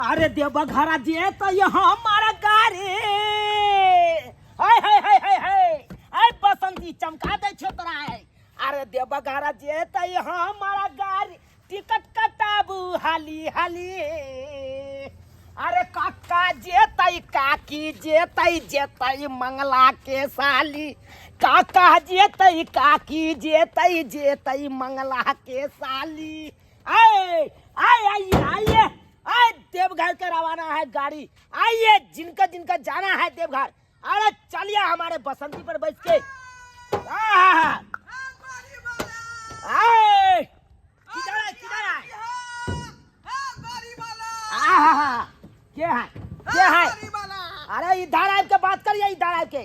अरे देवघरा जी तो ये हमारा गाड़ी हाय हाय हाय हाय हाय हाय बसंती चमका दे छोतरा है। अरे देवघरा जी तो ये हमारा गाड़ी टिकट कटाबू हाली हाली। अरे काका जेतई काकी जेतई जेतई मंगला के साली। काका जेतई काकी जेतई जेतई मंगला के साली। आए आए आइए आइए आए देवघर के रवाना है गाड़ी। आइए जिनका जिनका जाना है देवघर। अरे चलिए हमारे बसंती पर बैठ के। किधर है किधर है? क्या है क्या है? अरे इधर आए के बात करिए इधर आए के।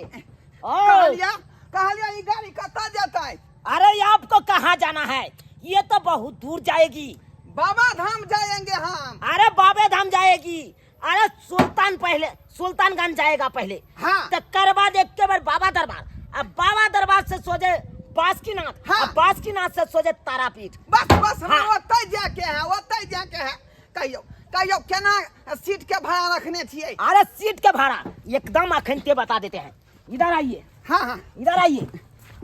कहलिया ये गाड़ी कहाँ जाता है? अरे आपको कहाँ जाना है? ये तो बहुत दूर जाएगी। बाबा धाम जाएंगे हम। अरे बाबे धाम जाएगी। अरे सुल्तानगंज जाएगा पहले। हाँ। तो करवा दे के बार बाबा दरबार। अब बाबा दरबार से सोचे बासुकीनाथ। हाँ। अब बासुकीनाथ से सोचे तारापीठ। बस बस हाँ। हम ओतै जाके है कहियो कहियो केना सीट के भाड़ा रखने छिए? अरे सीट के भाड़ा एकदम अखनते बता देते हैं। इधर आइए। हाँ हाँ इधर आइए।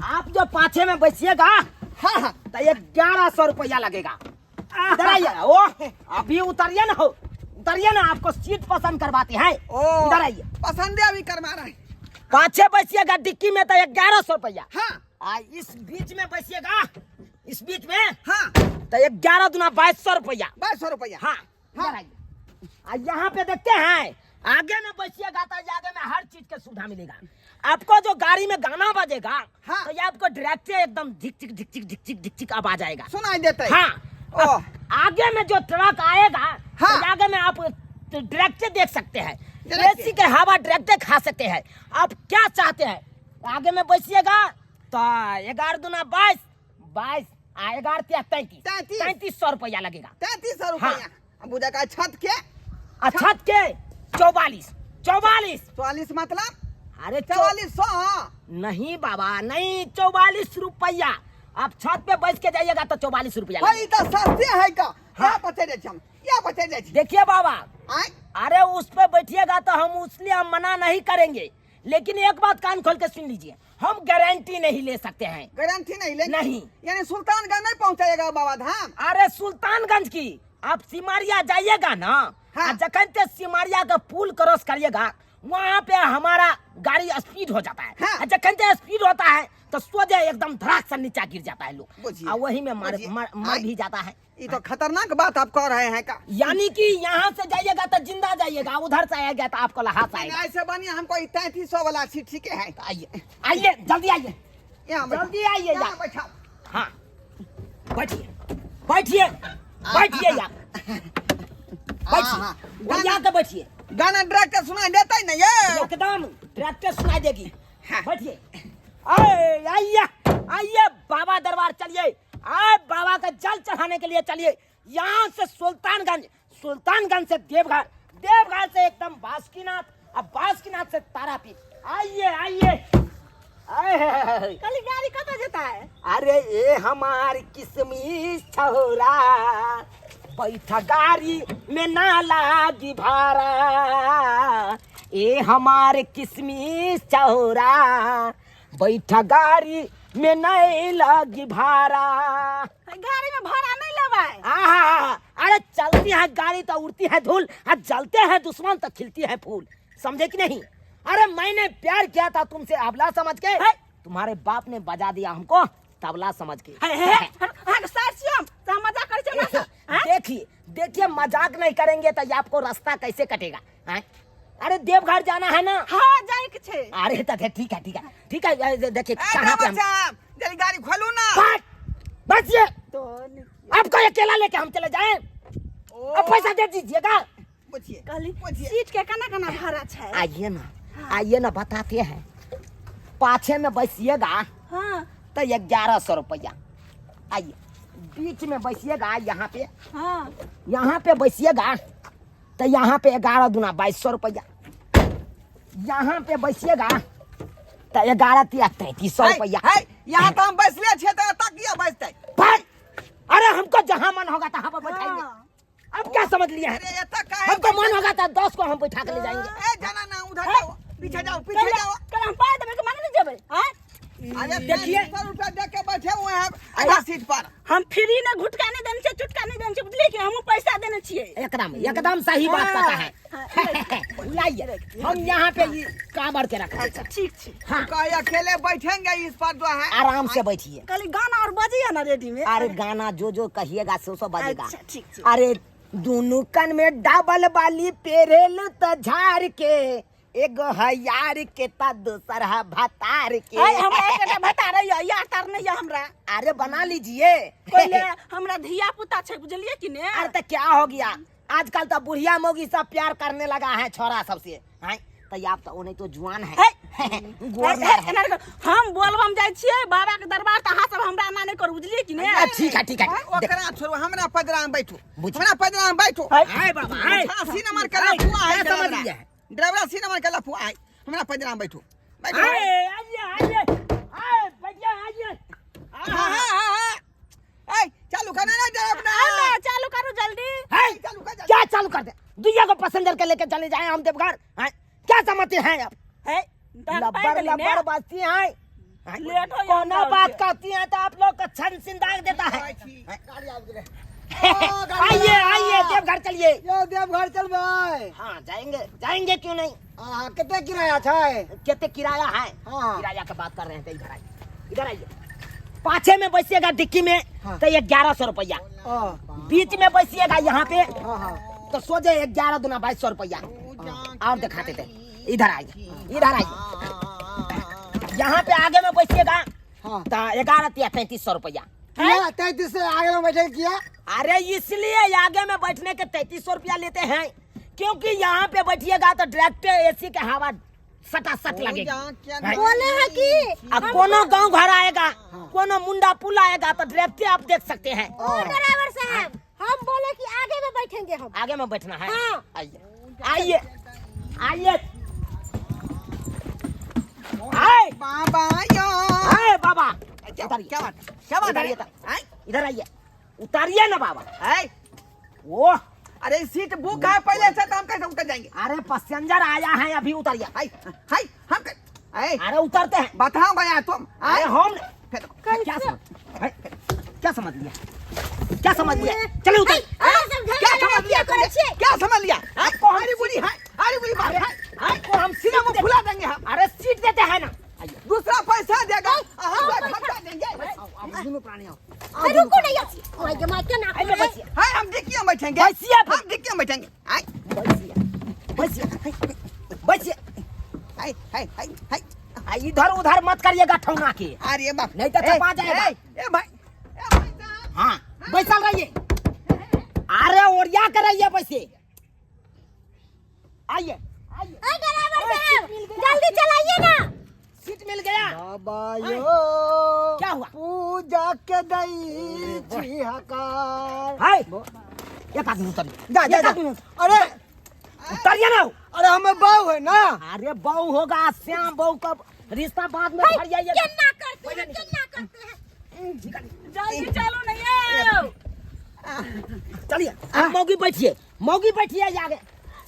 आप जो पाछे में बैठिएगा हाँ हाँ तो 1100 रुपया लगेगा। इधर आइए। ओ अभी उतरिए ना उतरिए ना, आपको सीट पसंद करवाते हैं। ओ इधर आइए। पसंद अभी करवा रहे हैं। पाछे बैठिएगा डिक्की में तो 1100 रुपया। हाँ इस बीच में बैठिएगा इस बीच में हाँ तो 11 दूना 2200 रुपया। 2200 रुपया। हाँ इधर आइए। यहाँ पे देखते हैं आगे में बैठिएगा तो आगे में हर चीज की सुविधा मिलेगा। आपको जो गाड़ी में गाना बजेगा हाँ। तो ये आपको डायरेक्ट एकदम झिक झिक झिक झिक झिक झिक झिक झिक आवाज आएगा। सुनाई देता है। हाँ। ओ आगे में जो ट्रक आएगा हाँ। तो आगे में आप डायरेक्ट देख सकते हैं। डायरेक्ट। एसी के हवा डायरेक्ट खा सकते हैं। आप क्या चाहते हैं? आगे में बैठिएगा तो 11 दूना 22 22 11 33 3300 रुपया लगेगा। 3300 रुपया। बुझा का छत के छत के 44 44 मतलब अरे 4400। नहीं बाबा नहीं 44 रुपया। आप छत पे बैठ के जाइएगा तो 44 रुपया भाई तो सस्ते है का? हाँ। या बचे दे हम या बचे दे। देखिए बाबा आए अरे उस पे बैठिएगा तो हम उसलिए हम मना नहीं करेंगे, लेकिन एक बात कान खोल के सुन लीजिए, हम गारंटी नहीं ले सकते हैं। गारंटी नहीं ले? नहीं। यानी सुल्तानगंज नहीं पहुंचाएगा बाबा धाम? अरे सुल्तानगंज की आप सिमरिया जाइएगा ना। हाँ। जखन ते सिमरिया का पुल क्रॉस करिएगा वहाँ पे हमारा गाड़ी स्पीड हो जाता है। हाँ। जखन ते स्पीड होता है तो सोचे एकदम धड़ाक से नीचे गिर जाता है लोग बुझिए। और वही में मर आए। भी जाता है। ये तो खतरनाक बात आप कह रहे हैं का? यानी कि यहाँ से जाइएगा तो जिंदा जाइएगा, उधर से आएगा तो आपको लहास आएगा। ऐसे बनिए हमको 3300 वाला सीट ठीक है। आइए आइए जल्दी आइए यहाँ जल्दी आइए यहाँ यार। बैठाओ। हाँ बैठिए बैठिए बैठिए यार हाँ। बैठिए यहाँ पे बैठिए। गाना डायरेक्ट सुनाई देता है ना ये? एकदम ट्रैक्टर सुनाई देगी। हाँ। बैठिए। आइए आइए बाबा दरबार चलिए। आए बाबा का जल चढ़ाने के लिए चलिए। यहाँ से सुल्तानगंज से देवघर से एकदम बासुकीनाथ, अब बासुकीनाथ से तारापीठ। आइए आइए। कल गाड़ी कहाँ जाता है? अरे ये हमारी किस्मी छोरा बैठा गाड़ी में ना लागी भाड़ा। ये हमारे किस्मी छोरा बैठा गाड़ी में नहीं लगी भाड़ा। गाड़ी में भाड़ा नहीं लवाए? अरे चलती है गाड़ी तो उड़ती है धूल, और जलते हैं दुश्मन तो खिलती है फूल। समझे कि नहीं? अरे मैंने प्यार किया था तुमसे अबला समझ के, तुम्हारे बाप ने बजा दिया हमको तबला समझ के। देखिए देखिए मजाक नहीं करेंगे तो ये आपको रास्ता कैसे कटेगा? अरे देवघर जाना है ना? हाँ जाए के छे। अरे तो ठीक है देखिए कहाँ पे हम जल्दी गाड़ी खोलू ना। बचिए आपको अकेला लेके हम चले जाएं? अब पैसा दे दीजिएगा। सीट के कना भाड़ा है? आइए ना बताते हैं। पाछे में बैठिएगा हाँ। तो 1100 रुपया। आइए बीच में बैठिएगा यहाँ पे। हाँ। यहाँ पे बैठिएगा तो यहाँ पे 11 दूना 2200 रुपया। यहाँ पे बैठिएगा तो 11 तिया 3300 रुपया। यहाँ तो हम बैठले छे तो तकिया बैठते। अरे हमको जहाँ मन होगा तहाँ पर बैठाएंगे। अब क्या समझ लिया है? अरे ये तो का हमको मन होगा तो 10 को हम बैठा के ले जाएंगे। ए जाना ना उधर जाओ, पीछे जाओ, पीछे जाओ। कल हम पाए देबे के माने नहीं जेबे हैं? अरे देखिए। 500 रुपया दे के बैठे हुए हैं आधा सीट पर। हम फ्री ने घुटका नहीं देने से चुटका नहीं देने से बुझलिए कि हम पैसा देने छिए। एकदम सही बात पता है। लाइए हम यहाँ पे ये काबर के रखा अच्छा ठीक छै। हाँ कहीं अकेले बैठेंगे इस पर जो है। आराम से बैठिए। कल गाना और बजिए ना रेडी में। अरे गाना जो जो कहिएगा सो बजेगा। अच्छा ठीक छै। अरे दोनों कन में डबल वाली पेरेल त झाड़ के एगो है यार के ता दूसर है भतार के। हाय हमरा एकटा बता रही है यार तार नहीं है हमरा। अरे बना लीजिए। पहले हमरा धिया पुता छै बुझलिए कि ने। अरे तो क्या हो गया, आजकल तो बुढ़िया मोगी सब प्यार करने लगा है छोरा सबसे। हैं तो आप तो नहीं तो जुआन है। हम बोलबम जाय छियै बाबा के दरबार त अहाँ सब हमरा ना नहीं कर बुझलिए कि ने। ठीक है ठीक है। ओकरा छोड़ो, हमरा पदरा में बैठो, बुझ- हमरा पदरा में बैठो। हाय बाबा हाय। हाँ, सीना मार के लफुआ है क्या समझ ड्राइवरा। लिया है? ड्राइवरा सीना मार के लफुआ है, हमरा पदरा में बैठो, बैठो। आइए आइए आइए भैया आइए। हाँ, हाँ, हाँ, हाँ। ए, चालू करना ना ड्राइवर अपना। अरे चालू करो जल्दी। है चालू कर, चालू। क्या चालू कर दे? दुनिया को पैसेंजर के लेके चले जाए हम देवघर। हैं क्या समझते हैं आप? है लबर लबर बस्ती हैं। लेट हो कोनो बात करती हैं तो आप लोग का छन सिंदाग देता है। आइए आइए देवघर चलिए। यो देवघर चल भाई। हाँ जाएंगे जाएंगे क्यों नहीं। हाँ कितने किराया छै? कितने किराया है? हाँ। किराया की बात कर रहे हैं तो इधर आइए इधर आइए। पाछे में बैसिएगा डिक्की में हाँ। तो 1100 रुपया। हाँ बीच में बैसिएगा यहाँ पे हाँ तो सोचे 11 दूना 2200 रुपया। और दिखाते थे। इधर आइए इधर आइए। यहाँ पे आगे में बैसिएगा हाँ। तो 11 या 3500 रुपया। 33 से आगे में बैठे किया। अरे इसलिए आगे में बैठने के 3300 रुपया लेते हैं क्योंकि यहाँ पे बैठिएगा तो डायरेक्ट एसी के हवा सटासट लगेगा। बोले है कि अब कोनो गांव घर आएगा कोनो मुंडा पुल आएगा तो डायरेक्ट आप देख सकते हैं। ड्राइवर साहब हम बोले कि आगे में बैठेंगे हम। आगे में बैठना है। हाँ। आइए आइए आइए। आए बाबा यो। आए बाबा क्या उतारिए। क्या बात? क्या बात उतारिए है? तो। हैं? इधर आइए उतारिए ना बाबा। हैं? वो अरे सीट बुक है पहले से, तो हम कैसे उतर जाएंगे? अरे पैसेंजर आया है अभी उतारिए। हाय हाय हम ऐ अरे उतरते हैं। बताओ गया तुम। अरे हम फिर क्या समझ लिया क्या समझ लिया चलो उतर। क्या समझ लिया तुमने? क्या समझ लिया? आपको हम अरे बुरी है, अरे बुरी बात है। आपको हम सीधा मुंह फुला देंगे हम। अरे सीट देते हैं ना। आइए दूसरा पैसा देगा, हम खर्चा देंगे। अब दोनों प्राणी आओ। रुको नहीं माइके माइके ना आइए बैठिए हाय हम डिक्की में बैठेंगे। बैठिए आप। हम डिक्की में बैठेंगे। हाय बैठिए बैठिए। हाय हाय हाय हाय। इधर उधर मत करिएगा ठौना के। अरे बाप, नहीं तो चपा जाएगा। ए भाई, ए भाई साहब। हाँ बैसल रहिए। अरे ओरिया कर रहिए पैसे। आइए आइए। ड्राइवर साहब जल्दी चलाइए ना। सीट मिल गया। बाबा यो क्या हुआ? पूजा के दई छी हकार। हाय एक आदमी उतरिए। जा, जा, एक जा। आदमी अरे उतरिए ना। अरे हमें बाऊ है ना। अरे बहू होगा श्याम बहू का रिश्ता बाद में भर जाइए। कितना करते हैं कितना करते हैं। जल्दी चलो नहीं आओ। चलिए आप मौगी बैठिए मौगी बैठिए आगे।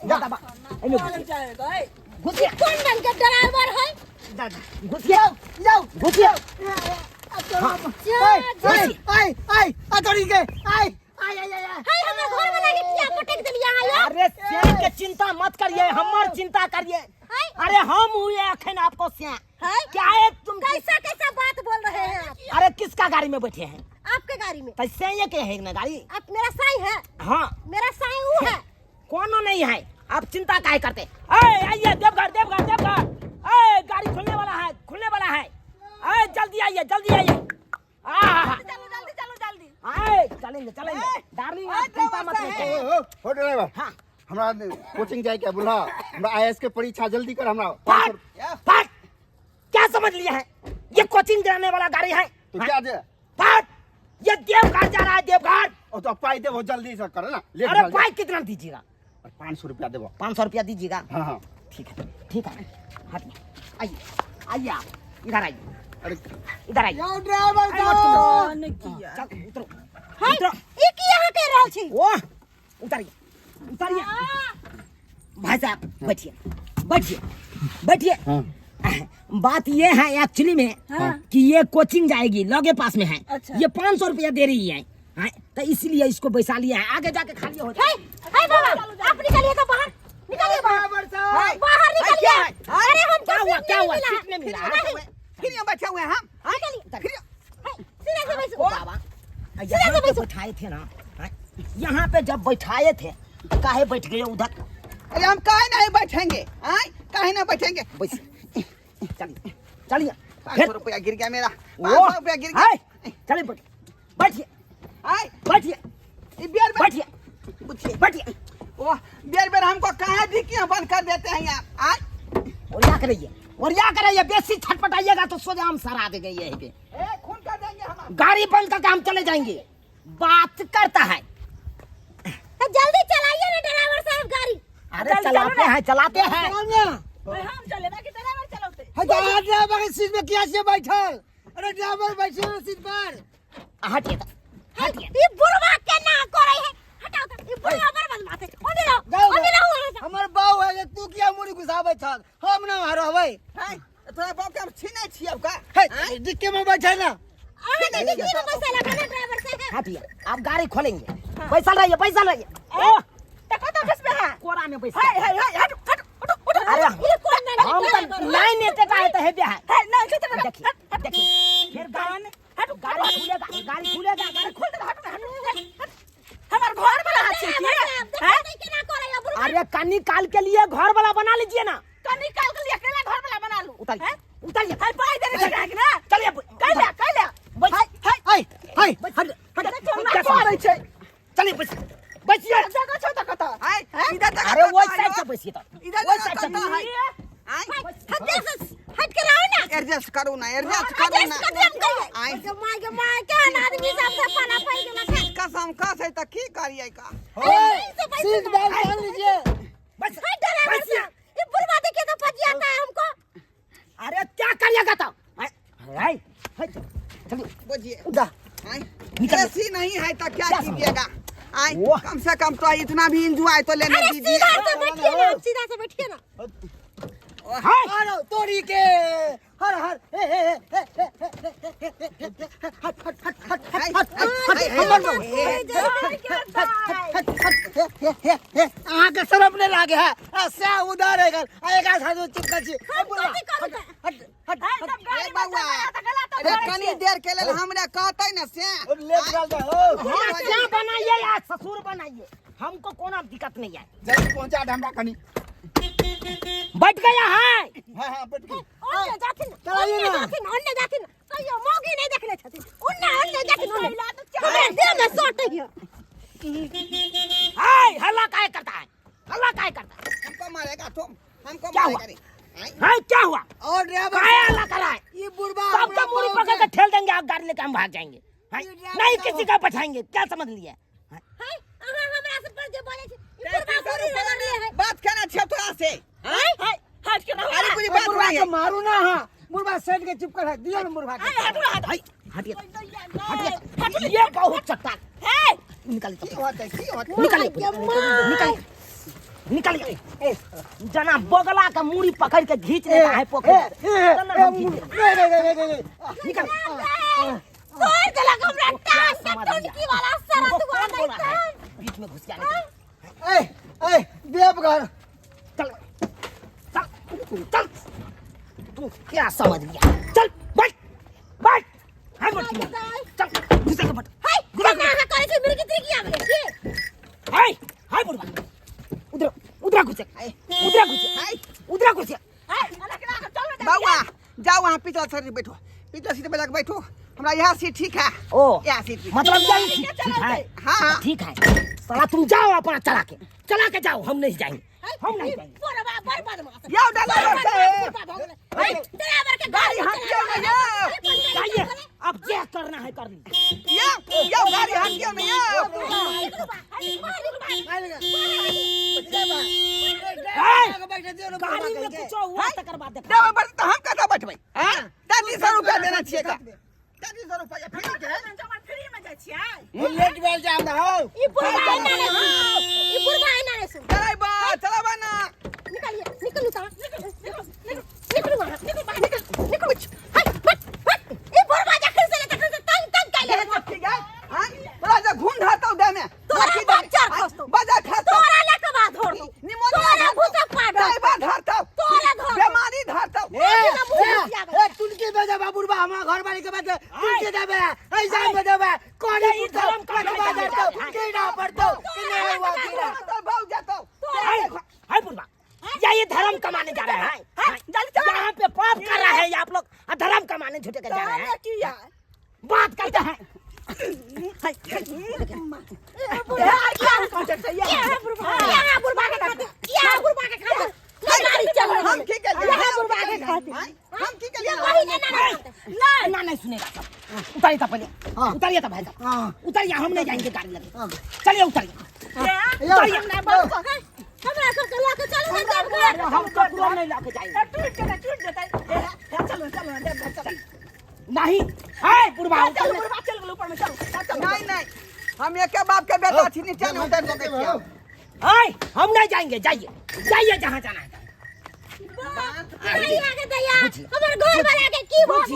जा दबा घुसिए कौन बन के ड्राइवर है? घुसिए जाओ घुसिए। आई आई अतरी के आई आई आई आई। हाय हमरा घर वाला के किया पटक दिलिया आयो। अरे श्याम के चिंता मत करिए हमार चिंता करिए। अरे हम हुए अखन आपको श्याम। क्या है तुम? कैसा कैसा बात बोल रहे हैं आप? अरे किसका गाड़ी में बैठे हैं? आपके गाड़ी में। कैसे ये के है ना गाड़ी? आप मेरा साई है। हाँ मेरा साई वो है। कोनो नहीं है आप चिंता काहे करते? आइए देवघर देवघर देवघर। गाड़ी खुलने वाला है जल्दी आइए जल्दी आइए। चलो जल्दी चलो जल्दी। चलेंगे चलेंगे डार्लिंग आप चिंता मत कीजिए। हो ड्राइवर हाँ हमरा कोचिंग जाए क्या बोला हमरा आईएएस के परीक्षा जल्दी कर हमरा फट फट क्या समझ लिया है? ये कोचिंग जाने वाला गाड़ी है। तो क्या दे फट ये देवघर जा रहा है देवघर। और तो पाई दे वो जल्दी से कर ना लेट अरे भाई कितना दीजिएगा? 500 रुपया देबो। 500 रुपया दीजिएगा। हाँ हाँ ठीक है हटिए आइए आइए आप इधर आइए अरे इधर आइए। यो ड्राइवर चल उतरो हाय उतरो। ई की यहाँ के रहल छी? वो उतारिए उतारिए। भाई साहब बैठिए बैठिए बैठिए। हाँ। बात ये है एक्चुअली में कि ये कोचिंग जाएगी, लगे पास में है। अच्छा। ये 500 रुपया दे रही है, तो इसलिए इसको बैसा लिया है, आगे जाके खाली हो जाए। हाय बाबा, आप निकलिए तो बाहर, निकलिए बाहर, बाहर निकलिए। अरे हम क्या हुआ क्या हुआ? सीट नहीं मिला। फिर यहाँ बैठे हुए हैं हम। सीधे से बैठो बाबा यहाँ पे बैठाए थे ना, यहाँ पे जब बैठाए थे तो काहे बैठ गए उधर? अरे हम काहे नहीं बैठेंगे? काहे नहीं बैठेंगे? चलिए चलिए। 500 रुपया गिर गया मेरा। वो 500 रुपया गिर गया। चलिए बैठिए आय बैठिए ये बियर बैठिए पूछिए। बैठिए। वो बियर हमको कहाँ ढिकियाँ बंद कर देते हैं यहाँ? और क्या करिए और क्या करिए? बेसी छटपटाइएगा तो सोजा हम सरा देंगे यहीं पे। खून कर देंगे हम। गाड़ी बंद करके हम चले जाएंगे। बात करता है। तो जल्दी चलाइए ना ड्राइवर साहब गाड़ी। अरे चलाते हैं चलाते हैं। हम चले ना कि ड्राइवर चलाते। ड्राइवर की सीट में क्या से बैठल? अरे ड्राइवर बैठे हो सीट पर। हटिए हटिए। ये बुढ़वा के ना करे है। हटाओ तो ये बुढ़वा पर बदमाश है। ओने रहो हमर बाऊ है जे तू किया मुड़ी घुसावे छल? हम ना हरबै। थोड़ा बहुत हम छीने छी अब का? हे डिक्की में बैठे ना। अरे देखिए ये पैसा लगा ना ड्राइवर से। हटिए आप गाड़ी खोलेंगे। पैसा लाइए पैसा लाइए। ओ टका तो किस में है? कोरा में पैसा। हट उठ। अरे ये कौन नहीं? हम तो नहीं नेते का है तो है बिया है। नहीं कितना देखिए देखिए फिर गाड़ी खुलेगा गाड़ी खुलेगा गाड़ी खोल देगा। हट हमार घर वाला हाथ से है क्या करे ये बुढ़वा? अरे कनी काल के लिए घर वाला बना लीजिए ना। कनी काल के लिए अकेला घर वाला बना लूं। उतारिए उतारिए। हर पाई देने से है कि ना? चलिए कर ले चलिए बैठिए। जगह छोटा कता। इधर अरे वो साइड से बैठिए तो इधर वो साइड से हट के रहो ना। एडजस्ट करो ना एडजस्ट करो ना। माय क्या आदमी सब से पाना पाई गेला। कसम कस है त की करिए का? सीट बेल्ट बांध लीजिए। बस हट ड्राइवर साहब, ये बुढ़वा देखिए तो फंस जाता है हमको। अरे क्या करिएगा तो? चलिए बुझिए उधर ऐसी नहीं है तो क्या क्या कीजिएगा? वो। कम से कम तो इतना भी एंजॉय तो लेने अरे दीजिए। सीधा से बैठिए ना, सीधा से बैठिए ना। अरे तोरी के हर हर आहाँ के सरफ ने लागे है ऐसा उधर है कर आएगा साधु चिपका छी ए बउआ अरे कनी देर के लेल हमरा कहतै न से ले चल जा हो क्या बनाइए या ससुर बनाइए, हमको कोई दिक्कत नहीं है। जल्दी पहुंचा दे हमरा कनी। बैठ गया है। हां हां बैठ गई। ओन्ने जाथिन चलाइए ना। ओन्ने जाथिन कहियो मोगी नहीं देखले छथिन। ओन्ने जाथिन ओन्ने देह में सोटे हियो। हाय हल्ला काहे करता है? हल्ला काहे करता है? हमको मारेगा तुम हमको क्या हुआ? मारेगा रे। हाय क्या हुआ? और ड्राइवर काहे हल्ला कर रहा है? ये बुढ़वा सबका मुड़ी पकड़ के ठेल देंगे, आप गाड़ी लेके हम भाग जाएंगे। हाय, नहीं किसी का बैठाएंगे, क्या समझ लिया? हाय अहाँ हमरा से पर जे बोले छी ई बुढ़वा बुरी लगले है। बात करना छै तोरा से। हाय हाय हट के रहो। अरे पूरी बात बुढ़वा हुई के मारू ना हां बुढ़वा सेट के चुप कर दियो ना बुढ़वा के। हाय हटिए हटिए, ये बहुत चट्टा है। निकल की होत है की होत है? निकल निकल जना बगला का मुड़ी पकड़ के खींच लेता है पोखर। निकल तोड़ देला हमरा टांग के टुनकी वाला सरत हुआ नहीं। बीच में घुस गया। ए देवघर चल चल चल, तू क्या समझ लिया? चल बैठ बैठ। हाय मत चल घुसे के बैठ। हाय गुना हा करे छी मिर्गी त्रिकी आ गए। हाय हाय बुढ़वा उधर उधर घुसे उधर घुसे। हाय अलग ना चल बउआ जाओ वहां पीछे सीट बैठो, पीछे सीट पे जाके बैठो। हमरा यहाँ सीट ठीक है। ओ यहाँ सीट मतलब यही ठीक है। हाँ ठीक है साला, तुम जाओ अपना चला के जाओ, हम नहीं जाएंगे, हम नहीं जाएंगे। बुढ़वा बर बदमाश। यो ड्राइवर से हाय ड्राइवर के गाड़ी हाथ क्यों नहीं है? जाइए, अब जो करना है कर लीजिए। यो गाड़ी हाथ क्यों नहीं है? गाड़ी में कुछ हुआ तकर बाद देखो। ड्राइवर तो हम कैसे बैठबै? 300 रुपया देना चाहिए का? 300 रुपया फ्री के? जाय छियै लेट भेल जा हमरा हो ई बुढ़वा एना रे सुन चला बा ना निकलिए निकलू ता निकलू वहां निकल हट ई बुढ़वा जखन से तंग काले ठीक है हां तोरा जे घुन धरतौ दे में तोरा बच्चा खस्तो बजा खस्तो तोरा लेके बा धोर दू तोरा भूत पाड़ काय बा धरतौ तोरा धोर बीमारी धरतौ ए तुलकी बजा बाबूरबा हमरा घर वाली के बात तुलकी देबे ऐ जान बजाबे कोनी ई धर्म का बजातो के ना पड़तो के नहीं हुआ कीड़ा तो भाग जातौ हाय बुढ़वा ये धर्म कमाने जा रहे हैं यहाँ पे पाप कर रहे हैं आप लोग धर्म कमाने झूठे के जा रहे हैं बात करते हैं हम की ना नहीं सुनेगा सब उतारिए था पहले उतारिए था भाई साहब उतारिए हम नहीं जाएंगे गाड़ी लगे चलिए उतारिए हमरा सब के लाके चलो ना हम कपड़ा नहीं लाके जाएंगे चलो नहीं हाय बुढ़वा चल गेल ऊपर में चलो नहीं हम एक बाप के बेटा छी नीचे में उतर दो देखिए हाय हम नहीं जाएंगे जाइए जाइए जहाँ जाना है दैया के दैया हमर घर वाला के की भोग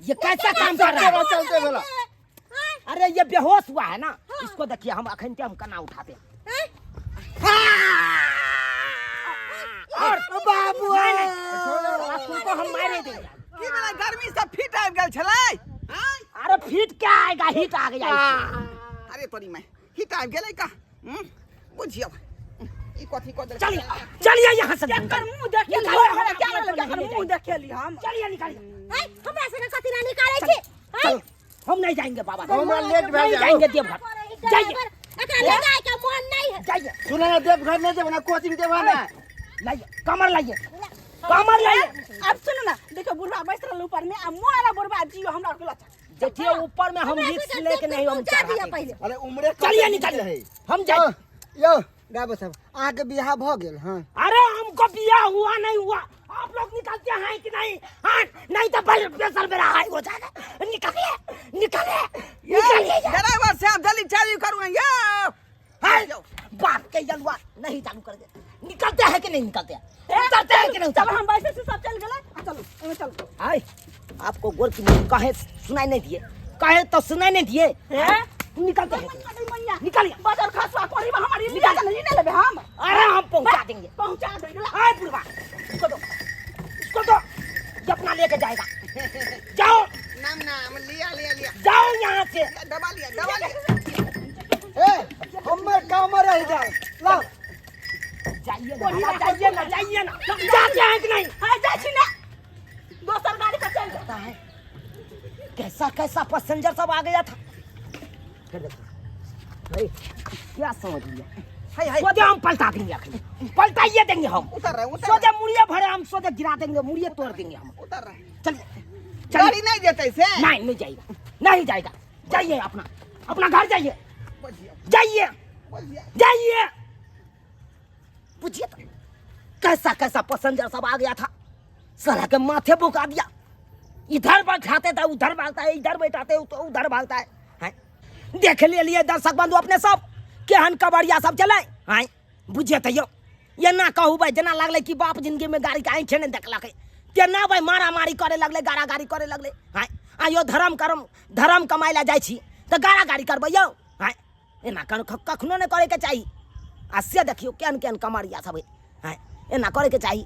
ये कैसा काम कर रहा है चलते बेला अरे ये बेहोश हुआ है ना इसको देखिए हम अखन हम कना उठाते हैं और बाबू तुमको हम मारे देंगे की मेरा गर्मी से फिट आ गेल छलै अरे फिट क्या आएगा हिट आ गया अरे तोरी में हिट आ गेलै का बुझियो ई कथि को चलिए चलिए यहाँ से मुंह देखिए मुंह देखे ली हम चलिए निकालिए हमरा से कथि ना निकाले छी हम नहीं जाएंगे बाबा हमरा लेट भेल जा जाएंगे देवघर जाइए एकरा ले जाए के मन नहीं है जाइए सुना ना देवघर नहीं देबना कोचिंग देवाना लाइए कमर लाइए कमर लाइए अब सुनो ना देखो बुढ़वा बैठ रहल ऊपर में अब मोरा बुढ़वा जियो हमरा को लचा देखिए ऊपर में हम रिस्क लेके नहीं हम दिया पहले अरे उम्रे चलिए निकालिए हम जाए यो गाबो साहब आगे बियाह भ गेल हां अरे हमको बियाह हुआ नहीं हुआ आप लोग निकलते हैं कि नहीं हाँ नहीं तो प्रेशर मेरा हाई हो जाएगा निकालिए निकालिए निकालिए ड्राइवर से हम जल्दी चालू करूँ ये बात के जलवा नहीं चालू कर दे निकलते हैं कि नहीं निकलते हैं उतरते हैं कि नहीं चलो हम बैठे से सब चल गेलै चलो एमे चलो हाय आपको गोर की कहे सुनाई नहीं दिए कहे तो सुनाई नहीं दिए निकलते हैं निकालिए बाजार खासवा कोरी में हमारी लिया नहीं लेबे हम अरे हम पहुंचा देंगे पहुंचा देला हाय बुढ़वा इसको दो ये अपना लेके जाएगा जाओ नाम लिया जाओ यहाँ से दबा लिया ए हमर कमर रह जाए ला जाइए ना जाते हैं कि नहीं हां जा छी ना दोसर गाड़ी पे चल पता है कैसा कैसा पैसेंजर सब आ गया था फिर देखो क्या समझ लिया सोचे हम पलटा देंगे पलटाइए देंगे हम उतर रहे सोचे मुड़िए भरे हम सोचे गिरा देंगे मुड़िए तोड़ देंगे हम उतर रहे चलिए गाड़ी नहीं देते से नहीं जाएगा नहीं जाएगा जाइए अपना घर जाइए जाइए जाइए पूछिए तो कैसा कैसा पैसेंजर सब आ गया था साला के माथे बुका दिया इधर बैठाते थे उधर भागता है इधर बैठाते तो उधर भागता है देख लिए दर्शक बंधु अपने सब केहन कबड़िया सब चले हैं बुझिए तो ये ना कहू भाई जना लगले कि बाप जिंदगी में गाड़ी का आँखें नहीं देखलक ते ना भाई मारा मारी करे लगले गारा गाड़ी करे लगले हैं आइयो धर्म कमाई ला जाइ छी तो गारा गाड़ी करबै यौ हैं एना कखनो नहीं करे के चाहिए आ से देखियो केहन केहन कमरिया सब है एना करे के चाहिए।